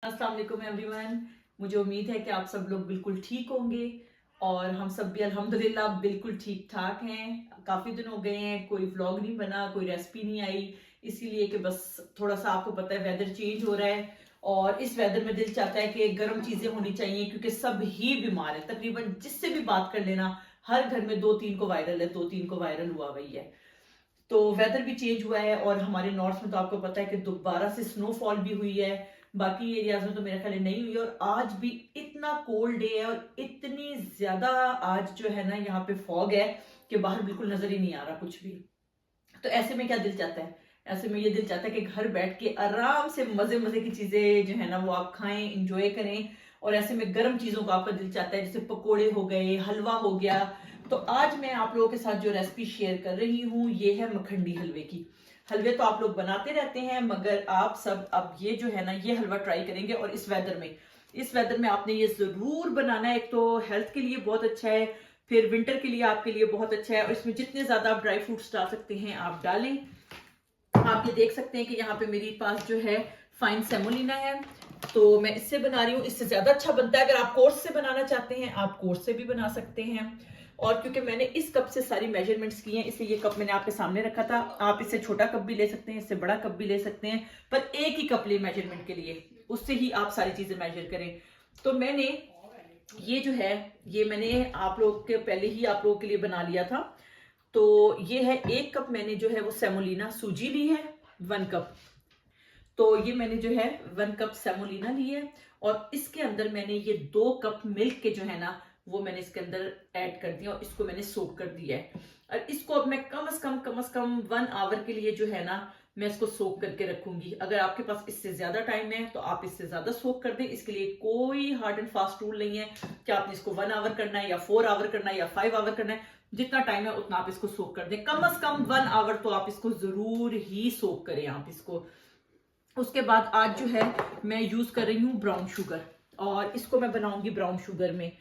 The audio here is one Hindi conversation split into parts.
अस्सलाम वालेकुम एवरीवन। मुझे उम्मीद है कि आप सब लोग बिल्कुल ठीक होंगे और हम सब भी अल्हम्दुलिल्लाह बिल्कुल ठीक ठाक हैं। काफ़ी दिन हो गए हैं, कोई व्लॉग नहीं बना, कोई रेसिपी नहीं आई, इसीलिए कि बस थोड़ा सा आपको पता है वेदर चेंज हो रहा है और इस वेदर में दिल चाहता है कि गर्म चीज़ें होनी चाहिए क्योंकि सब ही बीमार है। तकरीबन जिससे भी बात कर लेना हर घर में दो तीन को वायरल है, दो तीन को वायरल हुआ वही है। तो वेदर भी चेंज हुआ है और हमारे नॉर्थ में तो आपको पता है कि दोबारा से स्नोफॉल भी हुई है। बाकी एरियाज में तो मेरे ख्याल नहीं हुई और आज भी इतना कोल्ड डे है और इतनी ज्यादा आज जो है ना यहाँ पे फॉग है कि बाहर बिल्कुल नजर ही नहीं आ रहा कुछ भी। तो ऐसे में क्या दिल चाहता है, ऐसे में ये दिल चाहता है कि घर बैठ के आराम से मजे मजे की चीजें जो है ना वो आप खाएं, इंजॉय करें। और ऐसे में गर्म चीजों का आपका दिल चाहता है, जैसे पकोड़े हो गए, हलवा हो गया। तो आज मैं आप लोगों के साथ जो रेसिपी शेयर कर रही हूँ ये है मखंडी हलवे की। हलवे तो आप लोग बनाते रहते हैं मगर आप सब अब ये जो है ना ये हलवा ट्राई करेंगे और इस वेदर में आपने ये जरूर बनाना है। एक तो हेल्थ के लिए बहुत अच्छा है, फिर विंटर के लिए आपके लिए बहुत अच्छा है और इसमें जितने ज्यादा आप ड्राई फ्रूट्स डाल सकते हैं आप डालें। आप ये देख सकते हैं कि यहाँ पे मेरे पास जो है फाइन सेमोलिना है, तो मैं इससे बना रही हूँ। इससे ज्यादा अच्छा बनता है, अगर आप कोर्स से बनाना चाहते हैं आप कोर्स से भी बना सकते हैं। और क्योंकि मैंने इस कप से सारी मेजरमेंट्स की हैं इसलिए ये कप मैंने आपके सामने रखा था। आप इससे छोटा कप भी ले सकते हैं, इससे बड़ा कप भी ले सकते हैं, पर एक ही कप ले मेजरमेंट के लिए, उससे ही आप सारी चीजें मेजर करें। तो मैंने ये जो है ये मैंने आप लोग के पहले ही आप लोगों के लिए बना लिया था। तो ये है 1 कप मैंने जो है वो सेमोलिना सूजी ली है, 1 कप। तो ये मैंने जो है 1 कप सेमोलिना ली है और इसके अंदर मैंने ये 2 कप मिल्क के जो है ना वो मैंने इसके अंदर ऐड कर दिया और इसको मैंने सोक कर दिया है। और इसको अब मैं कम से कम 1 आवर के लिए जो है ना मैं इसको सोक करके रखूंगी। अगर आपके पास इससे ज्यादा टाइम है तो आप इससे ज्यादा सोक कर दें। इसके लिए कोई हार्ड एंड फास्ट रूल नहीं है कि आपने इसको 1 आवर करना है या 4 आवर करना है या 5 आवर करना है। जितना टाइम है उतना आप इसको सोक कर दें, कम से कम 1 आवर तो आप इसको जरूर ही सोक करें आप इसको। उसके बाद आज जो है मैं यूज कर रही हूँ ब्राउन शुगर और इसको मैं बनाऊंगी ब्राउन शुगर में।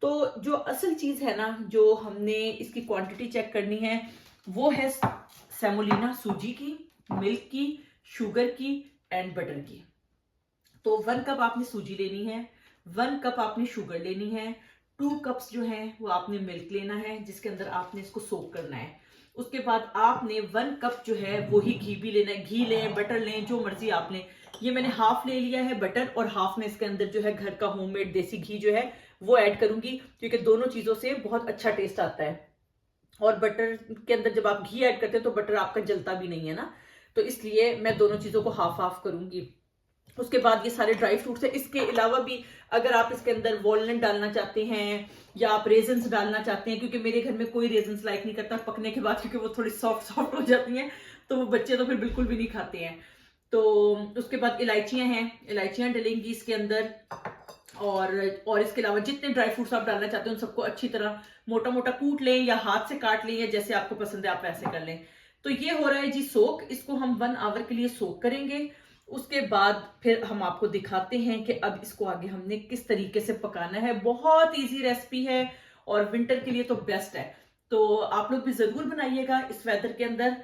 तो जो असल चीज है ना जो हमने इसकी क्वांटिटी चेक करनी है वो है सेमोलिना सूजी की, मिल्क की, शुगर की एंड बटर की। तो 1 कप आपने सूजी लेनी है, 1 कप आपने शुगर लेनी है, 2 कप्स जो है वो आपने मिल्क लेना है जिसके अंदर आपने इसको सोक करना है। उसके बाद आपने 1 कप जो है वही घी भी लेना है, घी लें बटर लें जो मर्जी आप लें। ये मैंने हाफ ले लिया है बटर और हाफ में इसके अंदर जो है घर का होममेड देसी घी जो है वो ऐड करूंगी क्योंकि दोनों चीजों से बहुत अच्छा टेस्ट आता है। और बटर के अंदर जब आप घी ऐड करते हैं तो बटर आपका जलता भी नहीं है ना, तो इसलिए मैं दोनों चीजों को हाफ हाफ करूंगी। उसके बाद ये सारे ड्राई फ्रूट्स है, इसके अलावा भी अगर आप इसके अंदर वॉलनट डालना चाहते हैं या आप रेजन्स डालना चाहते हैं, क्योंकि मेरे घर में कोई रेजन्स लाइक नहीं करता पकने के बाद क्योंकि वो थोड़ी सॉफ्ट सॉफ्ट हो जाती हैं, तो वो बच्चे तो फिर बिल्कुल भी नहीं खाते हैं। तो उसके बाद इलायचियां हैं, इलायचियां डलेंगी इसके अंदर। और इसके अलावा जितने ड्राई फ्रूट्स आप डालना चाहते हैं उन सबको अच्छी तरह मोटा मोटा कूट लें या हाथ से काट लें या जैसे आपको पसंद है आप वैसे कर लें। तो ये हो रहा है जी सोक, इसको हम 1 आवर के लिए सोक करेंगे। उसके बाद फिर हम आपको दिखाते हैं कि अब इसको आगे हमने किस तरीके से पकाना है। बहुत इजी रेसिपी है और विंटर के लिए तो बेस्ट है, तो आप लोग भी जरूर बनाइएगा इस वेदर के अंदर।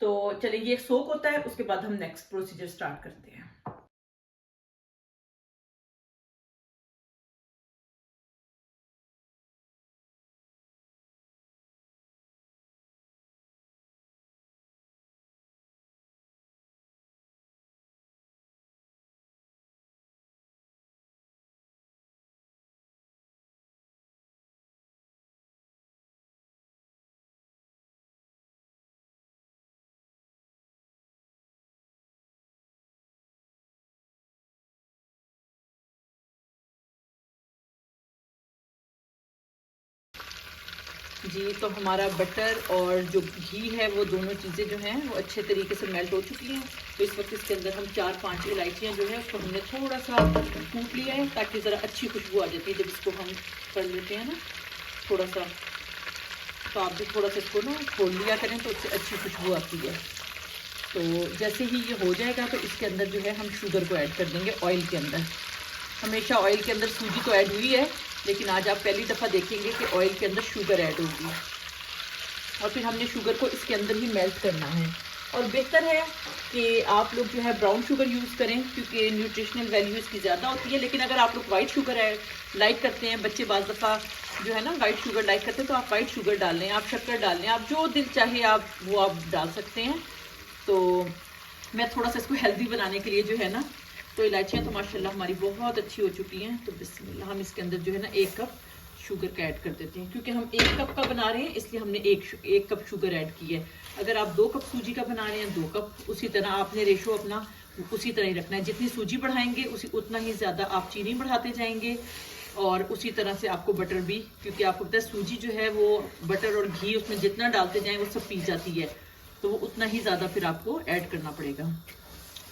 तो चलिए ये सोक होता है, उसके बाद हम नेक्स्ट प्रोसीजर स्टार्ट करते हैं। जी तो हमारा बटर और जो घी है वो दोनों चीज़ें जो हैं वो अच्छे तरीके से मेल्ट हो चुकी हैं। तो इस वक्त इसके अंदर हम 4-5 इलायचियाँ जो है उसको हमने थोड़ा सा कूट लिया है ताकि ज़रा अच्छी खुशबू आ जाती है जब इसको हम कर लेते हैं ना थोड़ा सा। तो आप भी थोड़ा सा इसको ना खोल लिया करें तो उससे अच्छी खुशबू आती है। तो जैसे ही ये हो जाएगा तो इसके अंदर जो है हम शुगर को ऐड कर देंगे ऑयल के अंदर। हमेशा ऑयल के अंदर सूजी तो ऐड हुई है लेकिन आज आप पहली दफ़ा देखेंगे कि ऑयल के अंदर शुगर ऐड होगी और फिर हमने शुगर को इसके अंदर ही मेल्ट करना है। और बेहतर है कि आप लोग जो है ब्राउन शुगर यूज़ करें, क्योंकि न्यूट्रिशनल वैल्यू इसकी ज़्यादा होती है। लेकिन अगर आप लोग वाइट शुगर है लाइक करते हैं, बच्चे बाज़ दफ़ा जो है ना वाइट शुगर लाइक करते हैं, तो आप वाइट शुगर डाल लें, आप शक्कर डाल लें, आप जो दिल चाहे आप वो आप डाल सकते हैं। तो मैं थोड़ा सा इसको हेल्दी बनाने के लिए जो है ना, तो इलायचियाँ तो माशाल्लाह हमारी बहुत अच्छी हो चुकी हैं। तो बिस्मिल्लाह हम इसके अंदर जो है ना 1 कप शुगर का ऐड कर देते हैं, क्योंकि हम 1 कप का बना रहे हैं इसलिए हमने एक कप शुगर ऐड की है। अगर आप 2 कप सूजी का बना रहे हैं 2 कप, उसी तरह आपने रेशो अपना उसी तरह ही रखना है। जितनी सूजी बढ़ाएंगे उतना ही ज़्यादा आप चीनी बढ़ाते जाएंगे, और उसी तरह से आपको बटर भी, क्योंकि आपको पता है सूजी जो है वो बटर और घी उसमें जितना डालते जाएं वो सब पी जाती है, तो वो उतना ही ज़्यादा फिर आपको ऐड करना पड़ेगा।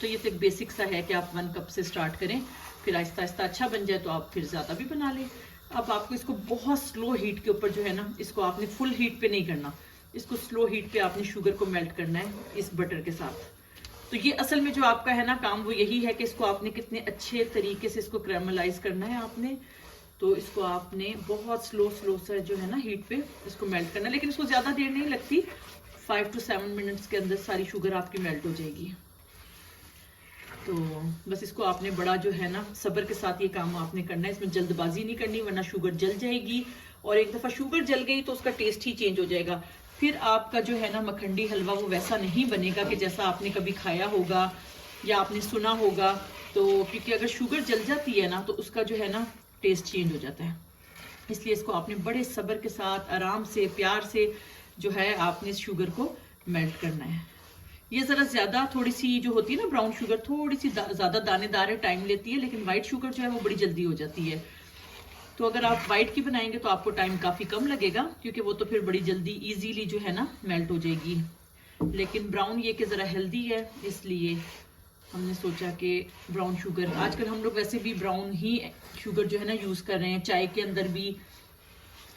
तो ये तो एक बेसिक सा है कि आप 1 कप से स्टार्ट करें, फिर आहिस्ता आहिस्ता अच्छा बन जाए तो आप फिर ज़्यादा भी बना लें। अब आपको इसको बहुत स्लो हीट के ऊपर जो है ना, इसको आपने फुल हीट पे नहीं करना, इसको स्लो हीट पे आपने शुगर को मेल्ट करना है इस बटर के साथ। तो ये असल में जो आपका है ना काम वो यही है कि इसको आपने कितने अच्छे तरीके से इसको कैरामलाइज करना है आपने। तो इसको आपने बहुत स्लो से जो है ना हीट पे इसको मेल्ट करना है, लेकिन इसको ज़्यादा देर नहीं लगती, 5 to 7 मिनट्स के अंदर सारी शुगर आपकी मेल्ट हो जाएगी। तो बस इसको आपने बड़ा जो है ना सब्र के साथ ये काम आपने करना है, इसमें जल्दबाजी नहीं करनी वरना शुगर जल जाएगी, और एक दफ़ा शुगर जल गई तो उसका टेस्ट ही चेंज हो जाएगा। फिर आपका जो है ना मखंडी हलवा वो वैसा नहीं बनेगा कि जैसा आपने कभी खाया होगा या आपने सुना होगा। तो क्योंकि अगर शुगर जल जाती है ना तो उसका जो है ना टेस्ट चेंज हो जाता है, इसलिए इसको आपने बड़े सब्र के साथ आराम से प्यार से जो है आपने इस शुगर को मेल्ट करना है। ये ज़रा ज़्यादा थोड़ी सी जो होती है ना ब्राउन शुगर, थोड़ी सी ज़्यादा दानेदार है, टाइम लेती है, लेकिन वाइट शुगर जो है वो बड़ी जल्दी हो जाती है। तो अगर आप वाइट की बनाएंगे तो आपको टाइम काफ़ी कम लगेगा, क्योंकि वो तो फिर बड़ी जल्दी इजीली जो है ना मेल्ट हो जाएगी। लेकिन ब्राउन ये कि ज़रा हेल्दी है, इसलिए हमने सोचा कि ब्राउन शुगर, आजकल हम लोग वैसे भी ब्राउन ही शुगर जो है ना यूज़ कर रहे हैं चाय के अंदर भी।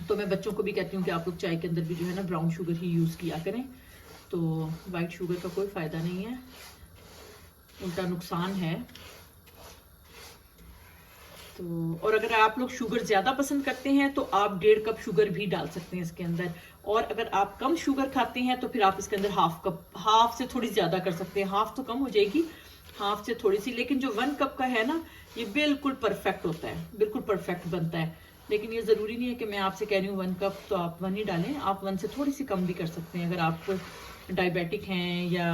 तो मैं बच्चों को भी कहती हूँ कि आप लोग चाय के अंदर भी जो है ना ब्राउन शुगर ही यूज़ किया करें। तो वाइट शुगर का कोई फ़ायदा नहीं है, उल्टा नुकसान है। तो और अगर आप लोग शुगर ज़्यादा पसंद करते हैं तो आप 1.5 कप शुगर भी डाल सकते हैं इसके अंदर, और अगर आप कम शुगर खाते हैं तो फिर आप इसके अंदर हाफ से थोड़ी ज़्यादा कर सकते हैं। हाफ तो कम हो जाएगी, हाफ से थोड़ी सी, लेकिन जो 1 कप का है ना ये बिल्कुल परफेक्ट होता है, बिल्कुल परफेक्ट बनता है। लेकिन ये ज़रूरी नहीं है कि मैं आपसे कह रही हूँ 1 कप तो आप 1 ही डालें, आप 1 से थोड़ी सी कम भी कर सकते हैं। अगर आप डायबिटिक हैं या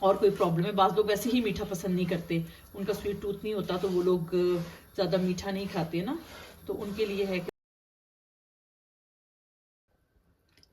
और कोई प्रॉब्लम है, बाज़ लोग वैसे ही मीठा पसंद नहीं करते, उनका स्वीट टूथ नहीं होता, तो वो लोग ज़्यादा मीठा नहीं खाते ना, तो उनके लिए है कि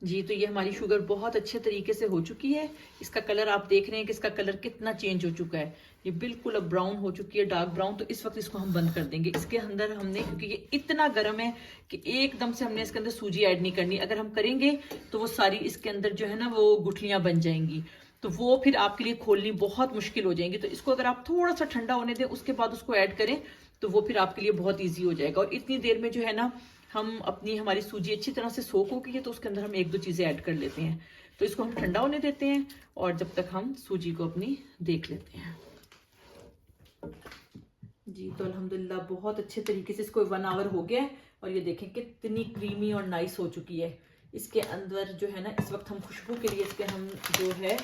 जी। तो ये हमारी शुगर बहुत अच्छे तरीके से हो चुकी है। इसका कलर आप देख रहे हैं कि इसका कलर कितना चेंज हो चुका है, ये बिल्कुल अब ब्राउन हो चुकी है, डार्क ब्राउन। तो इस वक्त इसको हम बंद कर देंगे। इसके अंदर हमने, क्योंकि ये इतना गर्म है कि एकदम से हमने इसके अंदर सूजी ऐड नहीं करनी, अगर हम करेंगे तो वो सारी इसके अंदर जो है ना वो गुठलियां बन जाएंगी, तो वो फिर आपके लिए खोलनी बहुत मुश्किल हो जाएंगी। तो इसको अगर आप थोड़ा सा ठंडा होने दें उसके बाद उसको ऐड करें तो वो फिर आपके लिए बहुत ईजी हो जाएगा। और इतनी देर में जो है ना हमारी सूजी अच्छी तरह से सोक हो गई है, तो उसके अंदर हम 1-2 चीज़ें ऐड कर लेते हैं। तो इसको हम ठंडा होने देते हैं और जब तक हम सूजी को अपनी देख लेते हैं। जी तो अल्हम्दुलिल्लाह बहुत अच्छे तरीके से इसको 1 आवर हो गया है, और ये देखें कितनी क्रीमी और नाइस हो चुकी है। इसके अंदर जो है ना इस वक्त हम खुशबू के लिए इसके हम जो है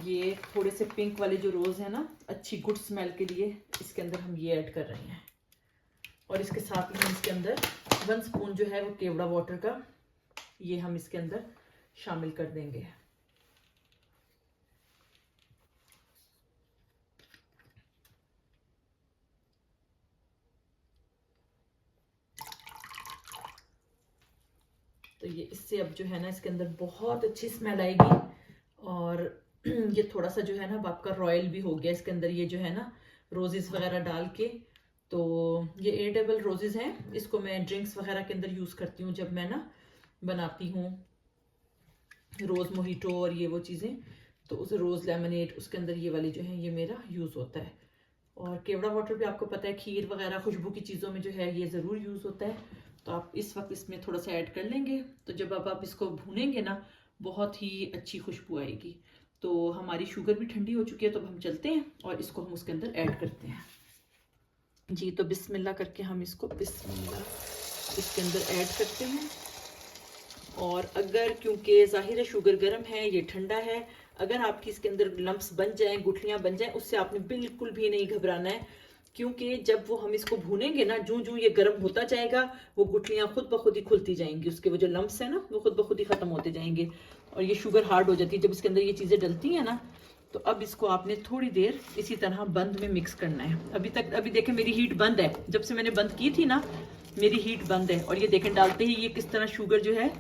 ये थोड़े से पिंक वाले जो रोज़ है ना, अच्छी गुड स्मेल के लिए इसके अंदर हम ये ऐड कर रहे हैं। और इसके साथ ही हम इसके अंदर 1 स्पून जो है वो केवड़ा वाटर का ये हम इसके अंदर शामिल कर देंगे। तो ये इससे अब जो है ना इसके अंदर बहुत अच्छी स्मेल आएगी, और ये थोड़ा सा जो है ना आपका रॉयल भी हो गया इसके अंदर, ये जो है ना रोजेस वगैरह डाल के। तो ये एडिबल रोजेस हैं, इसको मैं ड्रिंक्स वगैरह के अंदर यूज़ करती हूँ जब मैं ना बनाती हूँ रोज़ मोहिटो और ये वो चीज़ें, तो उस रोज़ लेमनेड उसके अंदर ये वाली जो है ये मेरा यूज़ होता है। और केवड़ा वाटर भी आपको पता है खीर वगैरह खुशबू की चीज़ों में जो है ये ज़रूर यूज़ होता है, तो आप इस वक्त इसमें थोड़ा सा ऐड कर लेंगे। तो जब आप इसको भूनेंगे ना बहुत ही अच्छी खुशबू आएगी। तो हमारी शुगर भी ठंडी हो चुकी है, तो अब हम चलते हैं और इसको हम उसके अंदर ऐड करते हैं। जी तो बिस्मिल्लाह करके हम इसको बिस्मिल्लाह इसके अंदर ऐड करते हैं। और अगर क्योंकि ज़ाहिर है शुगर गर्म है, ये ठंडा है, अगर आपकी इसके अंदर लम्प्स बन जाएं, गुठलियां बन जाएं, उससे आपने बिल्कुल भी नहीं घबराना है, क्योंकि जब वो हम इसको भूनेंगे ना, जूं जूं ये गर्म होता जाएगा, वो गुठलियां खुद ब खुद ही खुलती जाएंगी, उसके वो जो लम्प्स है ना वो खुद ब खुद ही खत्म होते जाएंगे और ये शुगर हार्ड हो जाती है जब इसके अंदर ये चीजें डलती हैं ना। तो अब इसको आपने थोड़ी देर इसी तरह बंद में मिक्स करना है। अभी देखें मेरी हीट बंद है, जब से मैंने बंद की थी ना मेरी हीट बंद है, और ये देखें डालते ही ये किस तरह शुगर जो है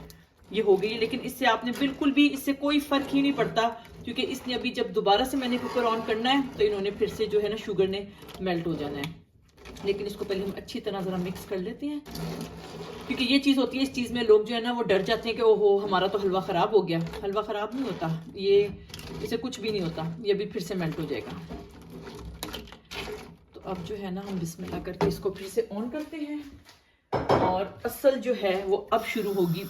ये हो गई है। लेकिन इससे आपने बिल्कुल भी, इससे कोई फर्क ही नहीं पड़ता, क्योंकि इसने अभी जब दोबारा से मैंने कुकर ऑन करना है तो इन्होंने फिर से जो है ना शुगर ने मेल्ट हो जाना है। लेकिन इसको पहले हम अच्छी तरह जरा मिक्स कर लेते हैं, क्योंकि ये चीज़ होती है, इस चीज़ में लोग जो है ना वो डर जाते हैं कि ओहो हमारा तो हलवा ख़राब हो गया। हलवा ख़राब नहीं होता, ये इसे कुछ भी नहीं होता, ये भी फिर से मेल्ट हो जाएगा। तो अब जो है ना हम बिस्मिल्लाह करके इसको फिर से ऑन करते हैं, और असल जो है वो अब शुरू होगी।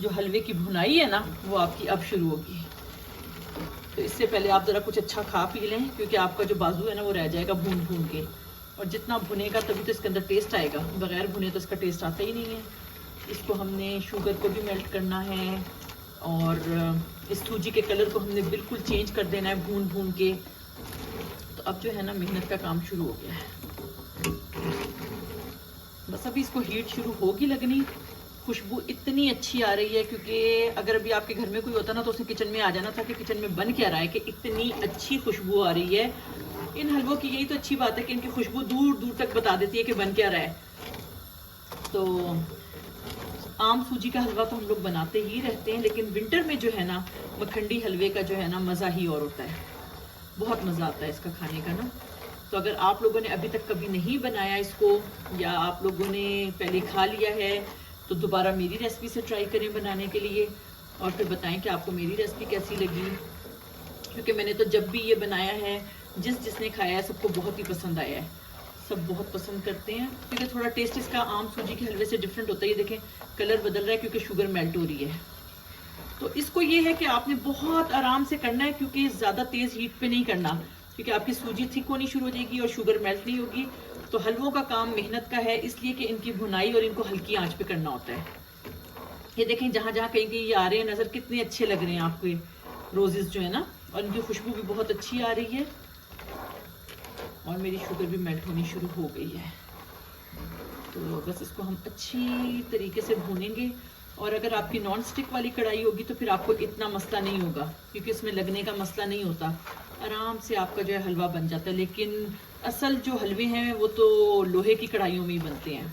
जो हलवे की भुनाई है ना वो आपकी अब शुरू होगी। तो इससे पहले आप ज़रा कुछ अच्छा खा पी लें, क्योंकि आपका जो बाजू है ना वो रह जाएगा भून भून के, और जितना भुनेगा तभी तो इसके अंदर टेस्ट आएगा, बगैर भुने तो इसका टेस्ट आता ही नहीं है। इसको हमने शुगर को भी मेल्ट करना है, और इस सूजी के कलर को हमने बिल्कुल चेंज कर देना है भून भून के। तो अब जो है ना मेहनत का काम शुरू हो गया है, बस अभी इसको हीट शुरू होगी लगनी। खुशबू इतनी अच्छी आ रही है, क्योंकि अगर अभी आपके घर में कोई होता ना तो उसने किचन में आ जाना था कि किचन में बन क्या रहा है, कि इतनी अच्छी खुशबू आ रही है। इन हलवों की यही तो अच्छी बात है कि इनकी खुशबू दूर दूर तक बता देती है कि बन क्या रहा है। तो आम सूजी का हलवा तो हम लोग बनाते ही रहते हैं, लेकिन विंटर में जो है ना मखंडी हलवे का जो है ना मज़ा ही और होता है, बहुत मज़ा आता है इसका खाने का ना। तो अगर आप लोगों ने अभी तक कभी नहीं बनाया इसको, या आप लोगों ने पहले खा लिया है, तो दोबारा मेरी रेसिपी से ट्राई करें बनाने के लिए, और फिर बताएं कि आपको मेरी रेसिपी कैसी लगी। क्योंकि मैंने तो जब भी ये बनाया है, जिसने खाया है सबको बहुत ही पसंद आया है, सब बहुत पसंद करते हैं, क्योंकि थोड़ा टेस्ट इसका आम सूजी के हलवे से डिफरेंट होता है। ये देखें कलर बदल रहा है क्योंकि शुगर मेल्ट हो रही है। तो इसको ये है कि आपने बहुत आराम से करना है, क्योंकि ज़्यादा तेज़ हीट पे नहीं करना, क्योंकि आपकी सूजी थिक होनी शुरू हो जाएगी और शुगर मेल्ट नहीं होगी। तो हलवों का काम मेहनत का है, इसलिए कि इनकी भुनाई और इनको हल्की आंच पे करना होता है। ये देखें जहाँ जहाँ कहीं कहीं ये आ रहे हैं नज़र, कितने अच्छे लग रहे हैं आपके रोजेस जो है ना, और इनकी खुशबू भी बहुत अच्छी आ रही है, और मेरी शुगर भी मेल्ट होनी शुरू हो गई है। तो बस इसको हम अच्छी तरीके से भूनेंगे, और अगर आपकी नॉन स्टिक वाली कढ़ाई होगी तो फिर आपको इतना मसला नहीं होगा, क्योंकि इसमें लगने का मसला नहीं होता, आराम से आपका जो है हलवा बन जाता है। लेकिन असल जो हलवे हैं वो तो लोहे की कढ़ाइयों में ही बनते हैं,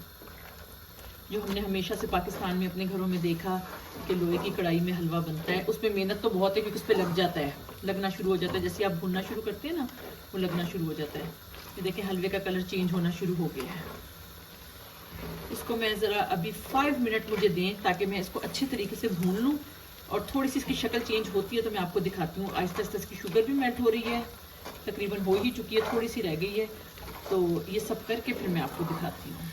जो हमने हमेशा से पाकिस्तान में अपने घरों में देखा कि लोहे की कढ़ाई में हलवा बनता है। उसमें मेहनत तो बहुत है, क्योंकि उस पर लग जाता है, लगना शुरू हो जाता है, जैसे आप भूनना शुरू करते हैं ना वो लगना शुरू हो जाता है। ये देखें हलवे का कलर चेंज होना शुरू हो गया है। इसको मैं ज़रा अभी 5 मिनट मुझे दें, ताकि मैं इसको अच्छे तरीके से भून लूँ, और थोड़ी सी इसकी शक्ल चेंज होती है तो मैं आपको दिखाती हूँ। आहिस्ता आहिस्ता इसकी शुगर भी मेल्ट हो रही है, तकरीबन हो ही चुकी है, थोड़ी सी रह गई है। तो ये सब करके फिर मैं आपको दिखाती हूँ।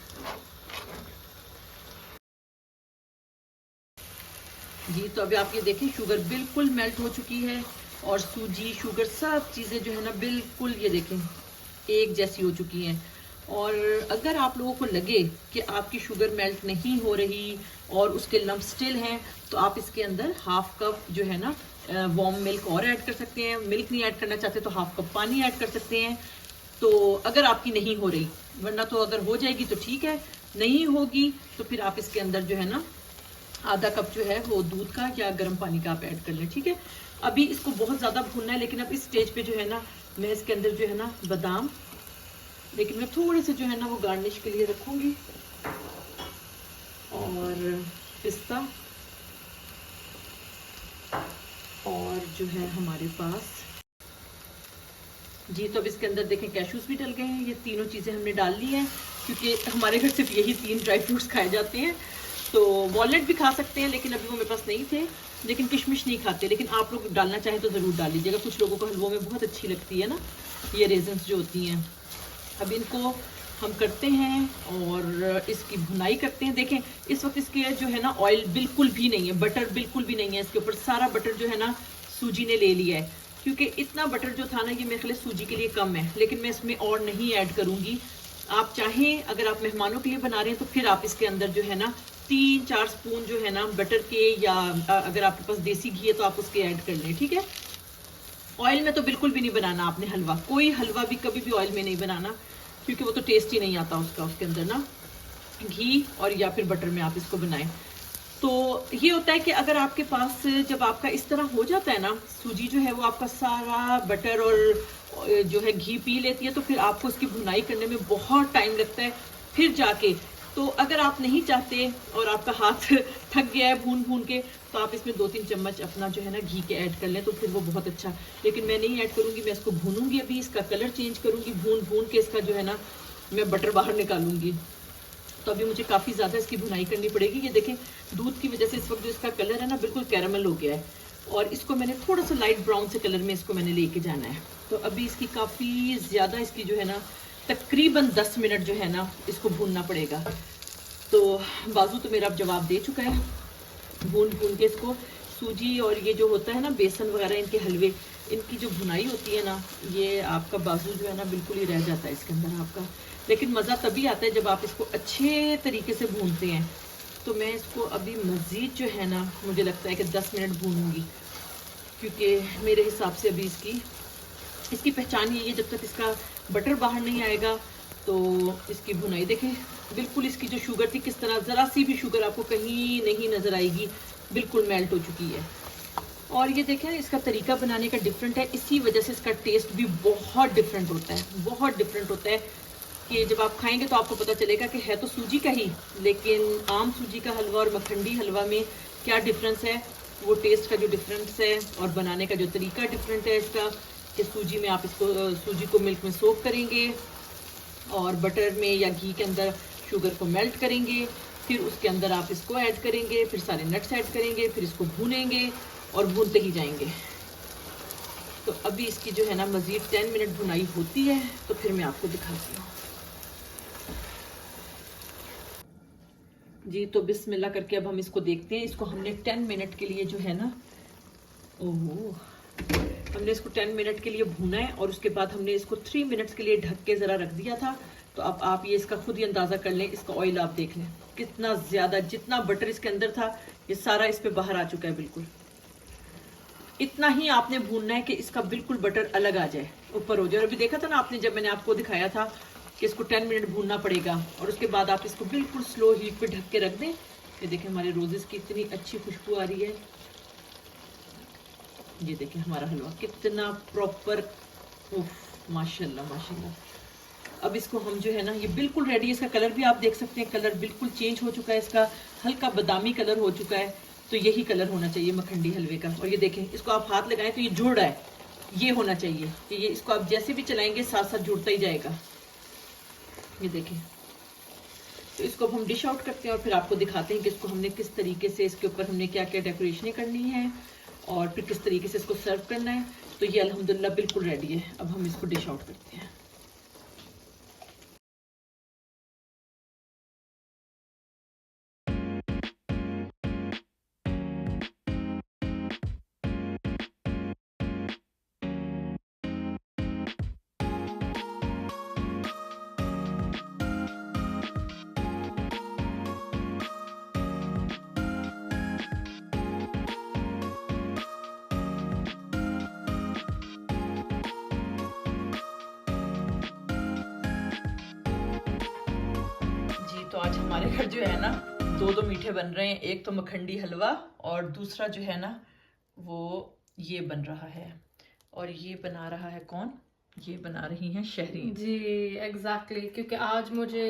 जी तो अभी आप ये देखें शुगर बिल्कुल मेल्ट हो चुकी है, और सूजी शुगर सब चीज़ें जो है ना बिल्कुल ये देखें एक जैसी हो चुकी हैं। और अगर आप लोगों को लगे कि आपकी शुगर मेल्ट नहीं हो रही और उसके लम्प स्टिल हैं, तो आप इसके अंदर हाफ कप जो है ना वार्म मिल्क और ऐड कर सकते हैं। मिल्क नहीं ऐड करना चाहते तो हाफ कप पानी ऐड कर सकते हैं। तो अगर आपकी नहीं हो रही, वरना तो अगर हो जाएगी तो ठीक है, नहीं होगी तो फिर आप इसके अंदर जो है ना आधा कप जो है वो दूध का या गर्म पानी का आप ऐड कर लें, ठीक है। अभी इसको बहुत ज़्यादा भूनना है, लेकिन अब इस स्टेज पे जो है ना मैं इसके अंदर जो है ना बादाम, लेकिन मैं थोड़े से जो है ना वो गार्निश के लिए रखूंगी, और पिस्ता, और जो है हमारे पास जी। तो अब इसके अंदर देखें कैशूज भी डल गए हैं। ये तीनों चीज़ें हमने डाल ली हैं, क्योंकि हमारे घर सिर्फ यही 3 ड्राई फ्रूट्स खाए जाते हैं। तो वॉलनट भी खा सकते हैं, लेकिन अभी वो मेरे पास नहीं थे। लेकिन किशमिश नहीं खाते, लेकिन आप लोग डालना चाहें तो ज़रूर डाल लीजिएगा। कुछ लोगों को हलवों में बहुत अच्छी लगती है ना ये रेजन्स जो होती हैं। अब इनको हम करते हैं और इसकी भुनाई करते हैं। देखें इस वक्त इसके जो है ना ऑयल बिल्कुल भी नहीं है, बटर बिल्कुल भी नहीं है इसके ऊपर। सारा बटर जो है ना सूजी ने ले लिया है, क्योंकि इतना बटर जो था ना ये मेरे ख्याल सूजी के लिए कम है, लेकिन मैं इसमें और नहीं ऐड करूँगी। आप चाहें अगर आप मेहमानों के लिए बना रहे हैं तो फिर आप इसके अंदर जो है ना 3-4 स्पून जो है ना बटर के, या अगर आपके पास देसी घी है तो आप उसके ऐड कर लें, ठीक है। ऑयल में तो बिल्कुल भी नहीं बनाना आपने हलवा, कोई हलवा भी कभी भी ऑयल में नहीं बनाना, क्योंकि वो तो टेस्ट ही नहीं आता उसका, उसके अंदर ना घी और या फिर बटर में आप इसको बनाएं। तो ये होता है कि अगर आपके पास जब आपका इस तरह हो जाता है ना, सूजी जो है वो आपका सारा बटर और जो है घी पी लेती है, तो फिर आपको इसकी भुनाई करने में बहुत टाइम लगता है फिर जाके। तो अगर आप नहीं चाहते और आपका हाथ थक गया है भून भून के, तो आप इसमें 2-3 चम्मच अपना जो है ना घी के ऐड कर लें, तो फिर वो बहुत अच्छा। लेकिन मैं नहीं ऐड करूँगी, मैं इसको भूनूंगी, अभी इसका कलर चेंज करूँगी, भून भून के इसका जो है ना मैं बटर बाहर निकालूंगी। तो अभी मुझे काफ़ी ज़्यादा इसकी भुनाई करनी पड़ेगी। ये देखें दूध की वजह से इस वक्त जो इसका कलर है ना बिल्कुल कैरामल हो गया है, और इसको मैंने थोड़ा सा लाइट ब्राउन से कलर में इसको मैंने लेके जाना है। तो अभी इसकी काफ़ी ज़्यादा इसकी जो है ना तकरीबन 10 मिनट जो है ना इसको भूनना पड़ेगा। तो बाजू तो मेरा अब जवाब दे चुका है, भून भून के इसको। सूजी और ये जो होता है ना बेसन वगैरह इनके हलवे, इनकी जो भुनाई होती है ना, ये आपका बाजू जो है ना बिल्कुल ही रह जाता है इसके अंदर आपका। लेकिन मज़ा तभी आता है जब आप इसको अच्छे तरीके से भूनते हैं। तो मैं इसको अभी मज़ीद जो है ना मुझे लगता है कि 10 मिनट भूनूंगी, क्योंकि मेरे हिसाब से अभी इसकी पहचान ये है, जब तक इसका बटर बाहर नहीं आएगा तो इसकी भुनाई देखें बिल्कुल। इसकी जो शुगर थी किस तरह, ज़रा सी भी शुगर आपको कहीं नहीं नज़र आएगी, बिल्कुल मेल्ट हो चुकी है। और ये देखें इसका तरीका बनाने का डिफरेंट है, इसी वजह से इसका टेस्ट भी बहुत डिफरेंट होता है, बहुत डिफरेंट होता है। कि जब आप खाएंगे तो आपको पता चलेगा कि है तो सूजी का ही, लेकिन आम सूजी का हलवा और मखंडी हलवा में क्या डिफरेंस है, वो टेस्ट का जो डिफरेंस है और बनाने का जो तरीका डिफरेंट है इसका। कि सूजी में आप इसको सूजी को मिल्क में सोक करेंगे और बटर में या घी के अंदर शुगर को मेल्ट करेंगे, फिर उसके अंदर आप इसको ऐड करेंगे, फिर सारे नट्स ऐड करेंगे, फिर इसको भूनेंगे और भूनते ही जाएंगे। तो अभी इसकी जो है ना मज़ीद 10 मिनट भुनाई होती है, तो फिर मैं आपको दिखाती हूँ जी। तो बिस्मिल्लाह करके अब हम इसको देखते हैं। इसको हमने 10 मिनट के लिए जो है ना, ओह, हमने इसको 10 मिनट के लिए भूना है, और उसके बाद हमने इसको 3 मिनट्स के लिए ढक के ज़रा रख दिया था। तो अब आप ये इसका खुद ही अंदाज़ा कर लें, इसका ऑयल आप देख लें कितना ज़्यादा, जितना बटर इसके अंदर था ये सारा इस पे बाहर आ चुका है बिल्कुल। इतना ही आपने भूनना है कि इसका बिल्कुल बटर अलग आ जाए, ऊपर हो जाए। और अभी देखा था ना आपने, जब मैंने आपको दिखाया था कि इसको 10 मिनट भूनना पड़ेगा, और उसके बाद आप इसको बिल्कुल स्लो हीट पे ढक के रख दें। ये देखें हमारे रोजेस की इतनी अच्छी खुशबू आ रही है। ये देखें हमारा हलवा कितना प्रॉपर, उफ माशाल्लाह माशाल्लाह। अब इसको हम जो है ना, ये बिल्कुल रेडी है। इसका कलर भी आप देख सकते हैं, कलर बिल्कुल चेंज हो चुका है, इसका हल्का बादामी कलर हो चुका है। तो यही कलर होना चाहिए मखंडी हलवे का। और ये देखें इसको आप हाथ लगाएं तो ये जुड़ रहा है, ये होना चाहिए कि ये इसको आप जैसे भी चलाएंगे साथ साथ जुड़ता ही जाएगा। ये देखें। तो इसको अब हम डिश आउट करते हैं और फिर आपको दिखाते हैं कि इसको हमने किस तरीके से, इसके ऊपर हमने क्या क्या डेकोरेशनें करनी है और फिर किस तरीके से इसको सर्व करना है। तो ये अल्हम्दुलिल्लाह बिल्कुल रेडी है। अब हम इसको डिश आउट करते हैं। जी तो आज हमारे घर जो है ना दो मीठे बन रहे हैं। एक तो मखंडी हलवा और दूसरा जो है ना वो ये बन रहा है। और ये बना रहा है कौन? ये बना रही हैं शहरीन जी एग्जैक्टली क्योंकि आज मुझे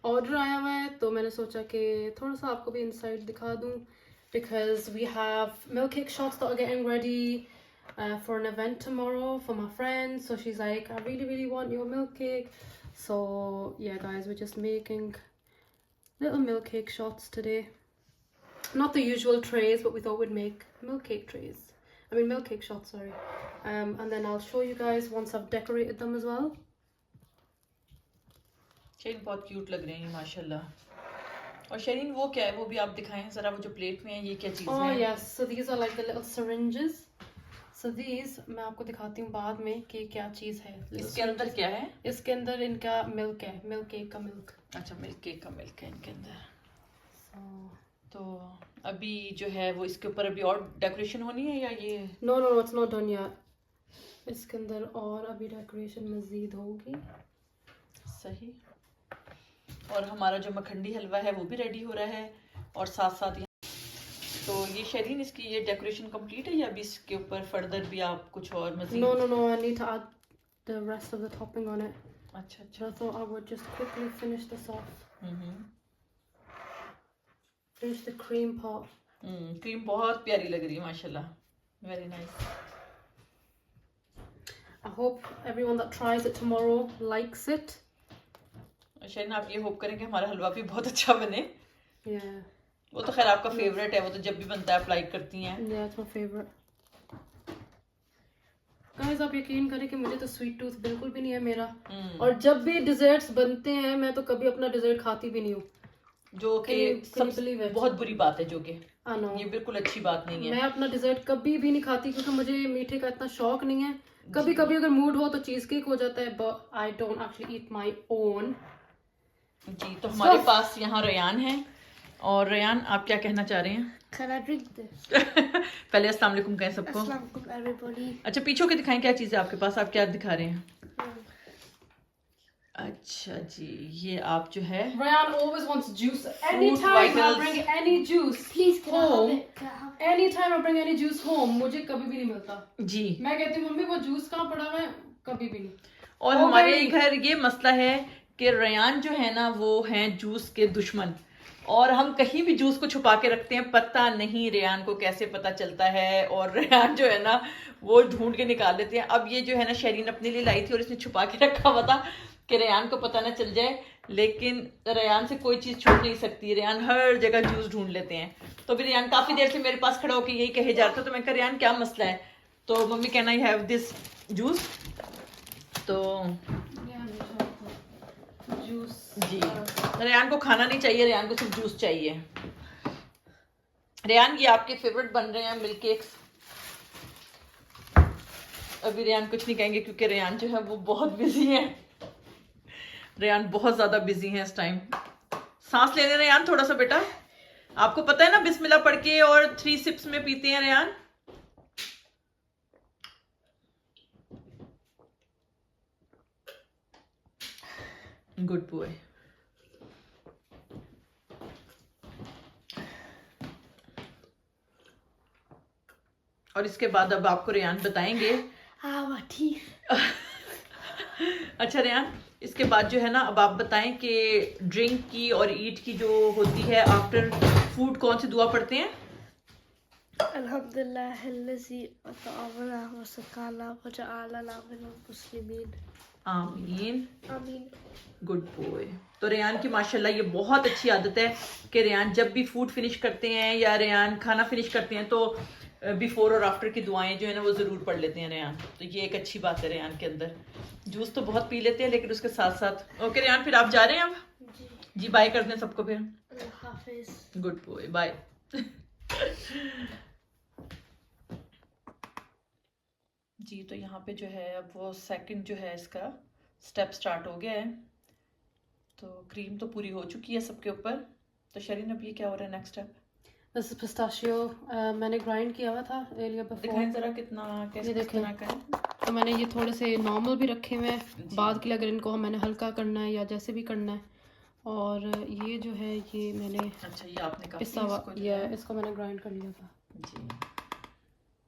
ऑर्डर आया हुआ है तो मैंने सोचा कि थोड़ा सा आपको भी इनसाइड दिखा दूं because we have milk cake shots that are getting ready for an event tomorrow for my friend. So she's like, I really want your milk cake. So yeah guys, we're just making little milk cake shots today. Not the usual trays, but we thought we'd make milk cake trays. I mean milk cake shots, sorry. And then I'll show you guys once I've decorated them as well. Shareen बहुत क्यूट लग रही है माशाल्लाह। और शरीन वो क्या है, वो भी आप दिखाएं जरा, वो जो प्लेट में है ये क्या चीज़ है? Oh yes, so these are like the little syringes. So these मैं आपको दिखाती हूँ बाद में कि क्या चीज़ है। इसके अंदर क्या है? इसके अंदर इनका मिल्क है, मिल्क केक का मिल्क। अच्छा मिल्क केक का मिल्क है इनके अंदर। So तो अभी जो है वो इसके ऊपर अभी और डेकोरेशन होनी है या ये? no, it's not done yet. इसके अंदर और अभी डेकोरेशन मजीद होगी. सही. और हमारा जो मखंडी हलवा है वो भी रेडी हो रहा है और साथ साथ तो ये शरीन इसकी ये डेकोरेशन कंप्लीट है या अभी इसके ऊपर फर्दर भी आप कुछ और मजीद? No, I need to add the rest of the topping on it. अच्छा So I thought I would just quickly finish this off. Finish the cream part. Cream बहुत प्यारी लग रही है माशाल्लाह. Very nice. I hope everyone that tries it tomorrow likes it. Shareen आप ये होप करें कि हमारा हलवा भी बहुत अच्छा बने. Yeah. वो तो खैर आपका फेवरेट है, वो तो जब भी बनता है आप लाइक करती हैं. Yeah, it's my favorite. Guys, आप यकीन करें कि मुझे तो स्वीट टूथ बिल्कुल भी नहीं है मेरा. और जब भी डिजर्ट्स बनते हैं मैं तो कभी अपना डिजर्ट खाती भी नहीं हूँ. जो कि बहुत बुरी बात है, जो कि ये बिल्कुल अच्छी बात नहीं है. मैं अपना डिजर्ट कभी भी नहीं खाती क्योंकि मुझे मीठे का इतना शौक नहीं है. कभी कभी अगर मूड हो तो चीज केक हो जाता है, but I don't actually eat my own. जी, तो हमारे पास यहाँ रेयान है. और रेयान आप क्या कहना चाह रहे हैं? Can I drink this? पहले अस्सलाम वालेकुम कहें सबको. Assalamu alaikum everybody. अच्छा, पीछों के दिखाएं क्या चीज़ है आपके पास, आप क्या दिखा रहे हैं? अच्छा जी, ये आप जो है Ryan always wants juice. Anytime I bring any juice Please can I have home, it? Can I have it? anytime I bring any juice home, मुझे कभी भी नहीं मिलता. जी. मैं कहती हूँ मम्मी वो जूस कहाँ पड़ा हुआ है, कभी भी नहीं. और हमारे घर ये मसला है कि रेयान जो है ना वो हैं जूस के दुश्मन, और हम कहीं भी जूस को छुपा के रखते हैं. पता नहीं रेयान को कैसे पता चलता है, और रेयान जो है ना वो ढूंढ के निकाल लेते हैं. अब ये जो है ना शरीन अपने लिए लाई थी और इसने छुपा के रखा हुआ था कि रेयान को पता ना चल जाए, लेकिन रेयान से कोई चीज़ छूट नहीं सकती. रेयान हर जगह जूस ढूंढ लेते हैं. तो फिर रेयान काफ़ी देर से मेरे पास खड़ा होकर यही कहे जा रहा था. तो मैं कहा रेयान क्या मसला है? तो मम्मी कहना आई हैव दिस जूस. तो जूस जी, रेयान को खाना नहीं चाहिए, रेयान को सिर्फ जूस चाहिए. रेयान ये आपके फेवरेट बन रहे हैं मिल्क केक्स. अभी रेयान कुछ नहीं कहेंगे क्योंकि रेयान जो है वो बहुत बिजी है. रेयान बहुत ज्यादा बिजी है इस टाइम. सांस लेने रेयान थोड़ा सा बेटा. आपको पता है ना बिस्मिल्लाह पढ़ के और 3 सिप्स में पीते हैं रेयान. Good boy. और इसके बाद अब आपको रेयान बताएंगे. My teeth. अच्छा रेयान, इसके बाद जो है ना अब आप बताएं कि ड्रिंक की और ईट की जो होती है आफ्टर फूड कौन सी दुआ पढ़ते हैं? Alhamdulillah allazi at'amana wa sakana wa ja'alana minal muslimin. आमीन. Amin. Good boy. तो रेयान की माशाल्लाह ये बहुत अच्छी आदत है कि रेयान जब भी फूड फिनिश करते हैं या रेयान खाना फिनिश करते हैं तो बिफोर और आफ्टर की दुआएं जो है ना वो ज़रूर पढ़ लेते हैं रेयान. तो ये एक अच्छी बात है रेयान के अंदर. जूस तो बहुत पी लेते हैं लेकिन उसके साथ साथ. ओके रेयान, फिर आप जा रहे हैं अब? जी, बाय कर दें सबको फिर. Allah Hafiz. Good boy, bye. जी, तो यहाँ पे जो है अब वो सेकंड जो है इसका स्टेप स्टार्ट हो गया है. तो क्रीम तो पूरी हो चुकी है सबके ऊपर. तो शरीन अब ये क्या हो रहा है next step? This is pistachio. मैंने ग्राइंड किया हुआ था earlier before. दिखाएं जरा कितना कैसे ये देखें. कितना करें. तो मैंने ये थोड़े से नॉर्मल भी रखे हुए हैं बाद के लिए अगर इनको मैंने हल्का करना है या जैसे भी करना है. और ये जो है ये मैंने अच्छा, ये आपने काफी इसको मैंने ग्राइंड कर लिया था. जी,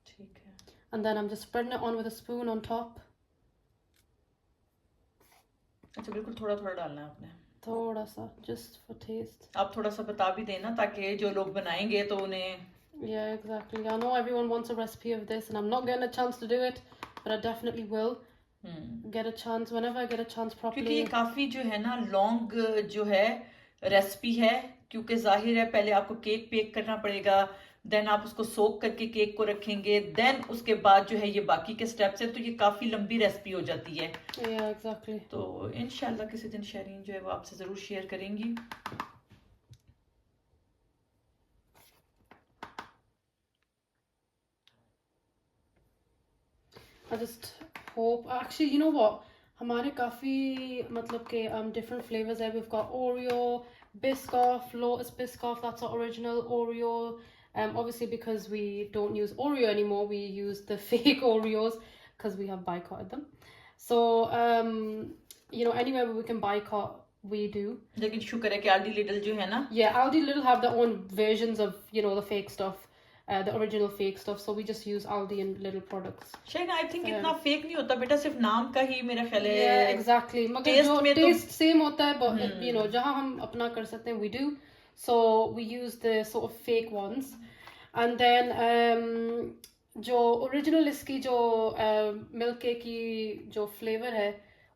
ठीक है. And then I'm just spreading it on with a spoon on top. अच्छा, बिल्कुल थोड़ा थोड़ा डालना है आपने. थोड़ा सा just for taste. आप थोड़ा सा बता भी देना ताकि जो लोग बनाएंगे तो उन्हें. Yeah, exactly. I know everyone wants a recipe of this and I'm not getting a chance to do it, but I definitely will get a chance whenever I get a chance properly. क्योंकि ये काफी जो है ना लॉन्ग जो है रेसिपी है, क्योंकि जाहिर है पहले आपको केक बेक करना पड़ेगा, देन आप उसको सोक करके केक को रखेंगे, देन उसके बाद जो है ये बाकी के स्टेप्स हैं. तो ये काफी लंबी रेसिपी हो जाती है. Yeah, exactly. तो इंशाल्लाह किसी दिन शरीन जो है वो आपसे जरूर शेयर करेंगी. I just hope actually you know what हमारे काफी मतलब के different flavors है. We've got Oreo, Biscoff, Lotus Biscoff, that's our original Oreo. Obviously, because we don't use Oreo anymore, we use the fake Oreos because we have boycotted them. So, anywhere where we can boycott, we do. लेकिन शुक्र है कि Aldi Lidl जो है ना, Yeah, Aldi Lidl have their own versions of, the fake stuff, the original fake stuff. So we just use Aldi and Lidl products. शायद I think इतना फेक नहीं होता बेटा, सिर्फ नाम का ही मेरा ख्याल है. Yeah, exactly. मगर Taste जो में तो- taste same होता है, but जहाँ हम अपना कर सकते हैं, we do. So we use the sort of fake ones, and then जो original इसकी जो milk cake की जो flavor है,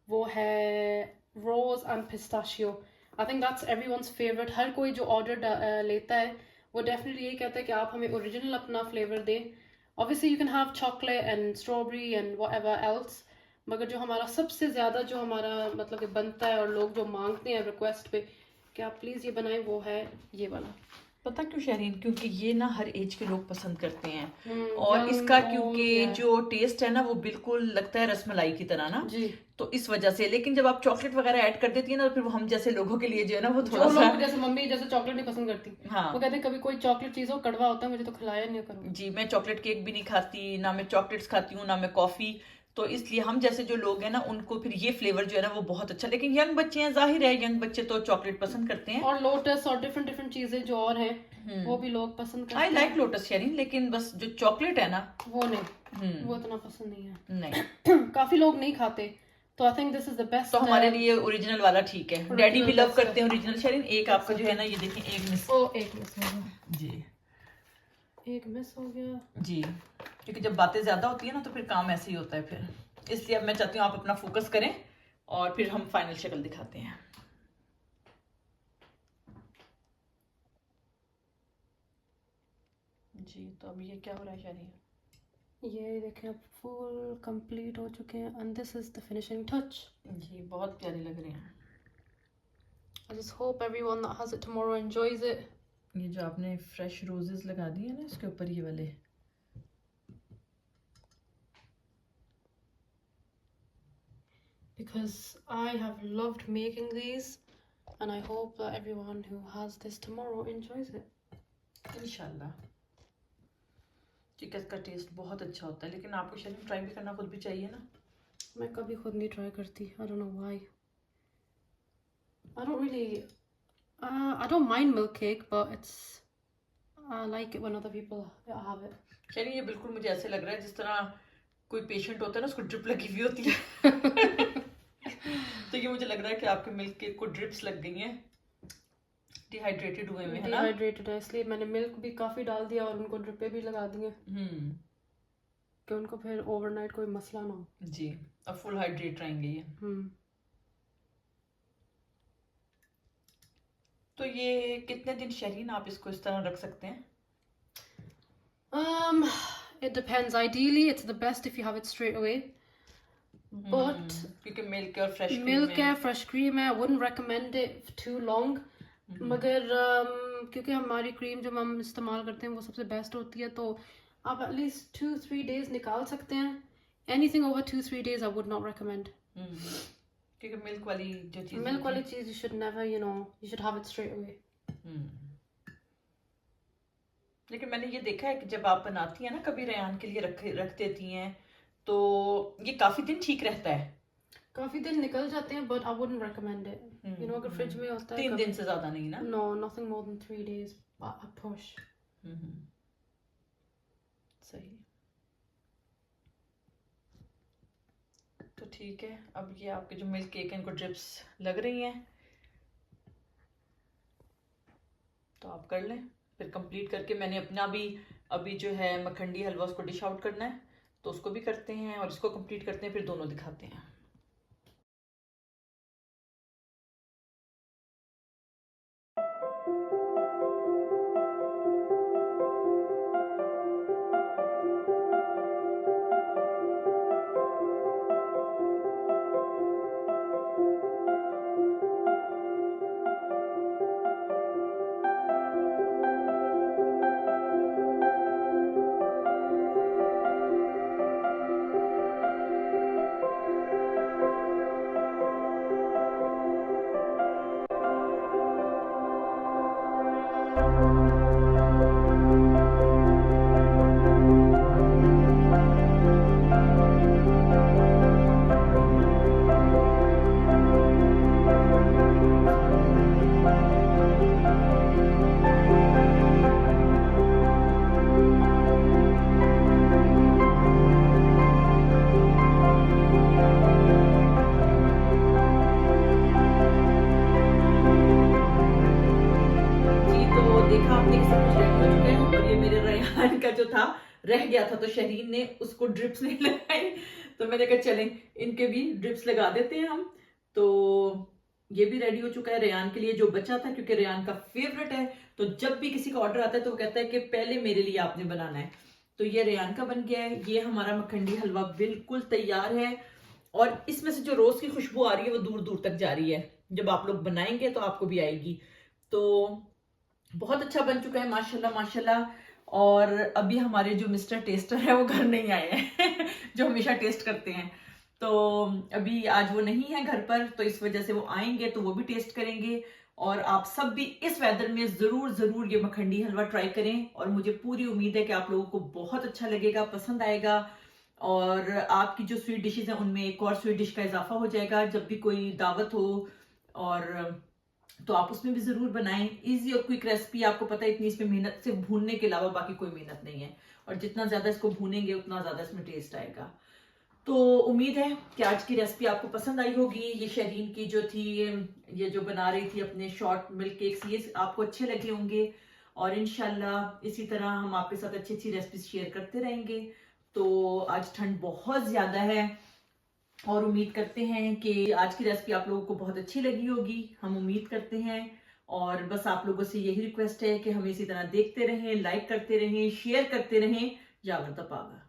वो है rose and pistachio. I think that's everyone's favorite. हर कोई जो order लेता है, वो definitely ये कहता है कि आप हमें original अपना flavor दें. Obviously you can have chocolate and strawberry and whatever else. मगर जो हमारा सबसे ज्यादा जो हमारा मतलब कि बनता है और लोग जो मांगते हैं रिक्वेस्ट पे कि आप प्लीज ये बनाएं, वो है ये वाला. पता क्यों शहरीन, क्योंकि ये ना हर एज के लोग पसंद करते हैं. और young, इसका old, क्योंकि yeah. जो टेस्ट है ना वो बिल्कुल लगता है रसमलाई की तरह ना, जी. तो इस वजह से. लेकिन जब आप चॉकलेट वगैरह ऐड कर देती है ना, तो फिर वो हम जैसे लोगों के लिए जो है ना वो जो थोड़ा सा. लोग जैसे मम्मी जैसे चॉकलेट नहीं पसंद करती, हाँ वो कहते हैं कभी कोई चॉकलेट चीज हो कड़वा होता है, मुझे तो खिलाया नहीं करो. जी, मैं चॉकलेट केक भी नहीं खाती, ना मैं चॉकलेट्स खाती हूँ, ना मैं कॉफी. तो इसलिए हम जैसे जो लोग हैं ना उनको फिर ये फ्लेवर जो है ना वो बहुत अच्छा. लेकिन यंग बच्चे हैं, जाहिर है यंग बच्चे तो चॉकलेट पसंद करते हैं. और लोटस और डिफरेंट डिफरेंट चीजें जो और हैं वो भी लोग पसंद करते आई हैं. लाइक लोटस शेरिंग, लेकिन बस जो चॉकलेट है ना वो नहीं, वो इतना पसंद नहीं है. नहीं. काफी लोग नहीं खाते, तो I think this is the best. तो हमारे लिए ओरिजिनल वाला ठीक है. डैडी भी लव best करते हैं ओरिजिनल शेरिंग. एक आपका जो है ना ये देखिए, एक मिस. ओ एक मिस हो गया, जी एक मिस हो गया. जी, क्योंकि जब बातें ज्यादा होती है ना तो फिर काम ऐसे ही होता है फिर. इसलिए अब मैं चाहती हूँ आप अपना फोकस करें और फिर हम फाइनल शक्ल दिखाते हैं. जी, तो अब ये क्या हो रहा है शरीर? ये देखें अब फुल कंप्लीट हो चुके हैं, and this is the finishing touch. जी, बहुत प्यारे लग रहे हैं. I just hope everyone that has it tomorrow enjoys it. ये जो आपने फ्रेश रोजेस लगा दिए ना इसके ऊपर, ये वाले, Because I have loved making these, and I hope that everyone who has this tomorrow enjoys it. इंशाल्लाह. चिकन का टेस्ट बहुत अच्छा होता है, लेकिन आपको शरीर ट्राई भी करना खुद भी चाहिए ना. मैं कभी खुद नहीं ट्राई करती. I don't know why. I don't really. I don't mind milk cake, but I like it when other people have it. शरीर ये बिल्कुल मुझे ऐसे लग रहा है जिस तरह कोई पेशेंट होता है ना, उसको ड्रिप लगी हुई होती है. तो ये मुझे लग रहा है कि आपके मिल्क केक को ड्रिप्स लग गई हैं, डिहाइड्रेटेड हुए हुए हैं ना. डिहाइड्रेटेड है, इसलिए मैंने मिल्क भी काफी डाल दिया और उनको ड्रिपे भी लगा दी हैं कि उनको फिर ओवरनाइट कोई मसला ना हो. जी, अब फुल हाइड्रेट रहेंगे ये. तो ये कितने दिन शरीन आप इसको इस तरह रख सकते हैं? It depends. Ideally, it's the best if you have it straight away. But क्योंकि मिल्क और फ्रेश milk है, fresh cream है, I wouldn't recommend it for too long. मगर क्योंकि हमारी क्रीम जो हम इस्तेमाल करते हैं वो सबसे बेस्ट होती है, तो आप at least 2-3 days निकाल सकते हैं. Anything over 2-3 days, I would not recommend. क्योंकि मिल्क वाली जो चीज, Milk वाली चीज you should never, you should have it straight away. लेकिन मैंने ये देखा है कि जब आप बनाती हैं ना, कभी रेहान के लिए रख देती हैं, तो ये काफी दिन ठीक रहता है. काफी दिन निकल जाते हैं, but I wouldn't recommend it. अगर फ्रिज में होता है 3 दिन से ज्यादा नहीं ना. No, nothing more than 3 days. A push. सही. तो ठीक है, अब ये आपके जो मिल्क केक इनको ड्रिप्स लग रही हैं, तो आप कर लें. फिर कंप्लीट करके मैंने अपना भी अभी जो है मखंडी हलवा उसको डिश आउट करना है, तो उसको भी करते हैं और इसको कंप्लीट करते हैं, फिर दोनों दिखाते हैं. देखिए सब कुछ रेडी हो चुका है और ये मेरे रेहान का जो था रह गया था, तो शरीन ने उसको ड्रिप्स नहीं लगाई, तो मैंने कहा चलें इनके भी ड्रिप्स लगा देते हैं हम। तो ये भी रेडी हो चुका है रेहान के लिए जो बचा था, क्योंकि रेहान का फेवरेट है, तो जब भी किसी का ऑर्डर आता है तो वो कहता है कि पहले मेरे लिए आपने बनाना है। तो ये रेहान का बन गया है। ये हमारा मखंडी हलवा बिल्कुल तैयार है और इसमें से जो रोज की खुशबू आ रही है वो दूर दूर तक जा रही है। जब आप लोग बनाएंगे तो आपको भी आएगी। तो बहुत अच्छा बन चुका है माशाल्लाह माशाल्लाह। और अभी हमारे जो मिस्टर टेस्टर है वो घर नहीं आए हैं जो हमेशा टेस्ट करते हैं, तो अभी आज वो नहीं है घर पर, तो इस वजह से वो आएंगे तो वो भी टेस्ट करेंगे। और आप सब भी इस वेदर में जरूर जरूर ये मखंडी हलवा ट्राई करें और मुझे पूरी उम्मीद है कि आप लोगों को बहुत अच्छा लगेगा, पसंद आएगा और आपकी जो स्वीट डिशेज हैं उनमें एक और स्वीट डिश का इजाफा हो जाएगा जब भी कोई दावत हो। और तो आप उसमें भी जरूर बनाएं। इजी और क्विक रेसिपी, आपको पता है इतनी इसमें मेहनत से भूनने के अलावा बाकी कोई मेहनत नहीं है और जितना ज्यादा इसको भूनेंगे उतना ज्यादा इसमें टेस्ट आएगा। तो उम्मीद है कि आज की रेसिपी आपको पसंद आई होगी। ये शरीन की जो थी, ये जो बना रही थी अपने शॉर्ट मिल्क केक्स, ये आपको अच्छे लगे होंगे और इंशाल्लाह इसी तरह हम आपके साथ अच्छी अच्छी रेसिपी शेयर करते रहेंगे। तो आज ठंड बहुत ज्यादा है और उम्मीद करते हैं कि आज की रेसिपी आप लोगों को बहुत अच्छी लगी होगी, हम उम्मीद करते हैं। और बस आप लोगों से यही रिक्वेस्ट है कि हमें इसी तरह देखते रहें, लाइक करते रहें, शेयर करते रहें। जावर द पावा।